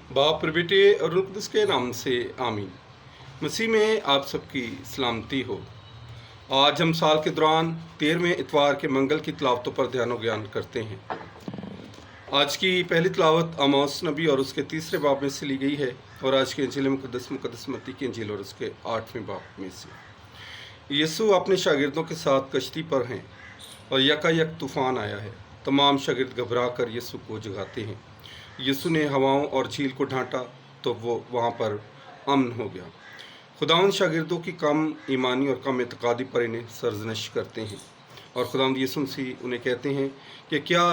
बाप और बेटे और रूह कुद्दुस के नाम से आमीन। मसीह में आप सबकी सलामती हो। आज हम साल के दौरान 13वें इतवार के मंगल की तिलावतों पर ध्यान और ज्ञान करते हैं। आज की पहली तिलावत आमोस नबी और उसके तीसरे बाब में से ली गई है और आज के इंजील मुक़द्दस मत्ती की इंजील और उसके 8वें बाब में से। यीशु अपने शागिर्दों के साथ कश्ती पर हैं और यकायक तूफान आया है। तमाम शागिर्द घबरा कर यीशु को जगाते हैं। यीशु ने हवाओं और झील को ढांटा तो वो वहाँ पर अमन हो गया। खुदावंद शागिर्दों की कम ईमानी और कम एतकादी पर इन्हें सरजनश करते हैं और खुदावंद यीशु मसीह उन्हें कहते हैं कि क्या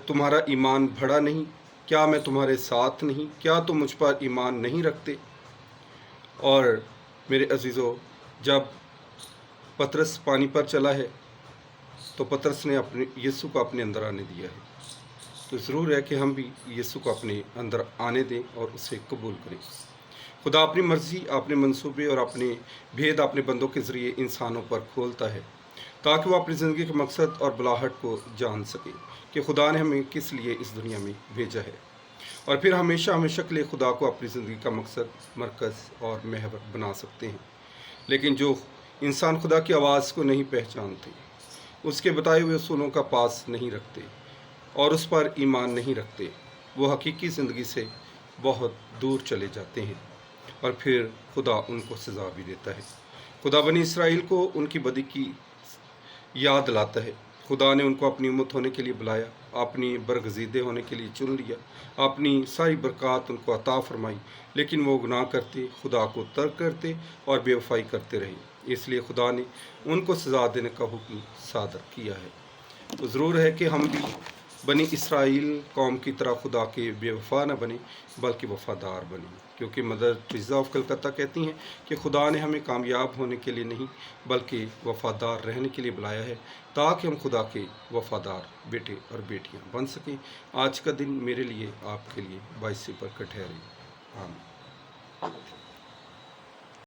तुम्हारा ईमान बढ़ा नहीं? क्या मैं तुम्हारे साथ नहीं? क्या तुम मुझ पर ईमान नहीं रखते? और मेरे अजीज़ों, जब पतरस पानी पर चला है तो पतरस ने अपने यीशु को अपने अंदर आने दिया है। तो ज़रूर है कि हम भी यीशु को अपने अंदर आने दें और उसे कबूल करें। खुदा अपनी मर्ज़ी, अपने मंसूबे और अपने भेद अपने बंदों के ज़रिए इंसानों पर खोलता है ताकि वो अपनी ज़िंदगी के मकसद और बुलाहट को जान सके कि खुदा ने हमें किस लिए इस दुनिया में भेजा है, और फिर हमेशा हमेशा के लिए खुदा को अपनी ज़िंदगी का मकसद, मरकज़ और महवर बना सकते हैं। लेकिन जो इंसान खुदा की आवाज़ को नहीं पहचानते, उसके बताए हुए उसूलों का पास नहीं रखते और उस पर ईमान नहीं रखते, वो हकीकी ज़िंदगी से बहुत दूर चले जाते हैं और फिर खुदा उनको सज़ा भी देता है। खुदा बनी इसराइल को उनकी बदी की याद दिलाता है। खुदा ने उनको अपनी उम्मत होने के लिए बुलाया, अपनी बरगज़ीदे होने के लिए चुन लिया, अपनी सारी बरक़ात उनको अता फरमाई, लेकिन वो गुनाह करते, खुदा को तर्क करते और बेवफाई करते रहे। इसलिए खुदा ने उनको सज़ा देने का हुक्म सादर किया है। तो ज़रूर है कि हम भी बनी इसराइल कौम की तरह खुदा के बेवफा न बने बल्कि वफ़ादार बने, क्योंकि मदर टेरेसा ऑफ कलकत्ता कहती हैं कि खुदा ने हमें कामयाब होने के लिए नहीं बल्कि वफ़ादार रहने के लिए बुलाया है ताकि हम खुदा के वफ़ादार बेटे और बेटियां बन सकें। आज का दिन मेरे लिए, आपके लिए बाइस बरकत ठहरे। आमीन।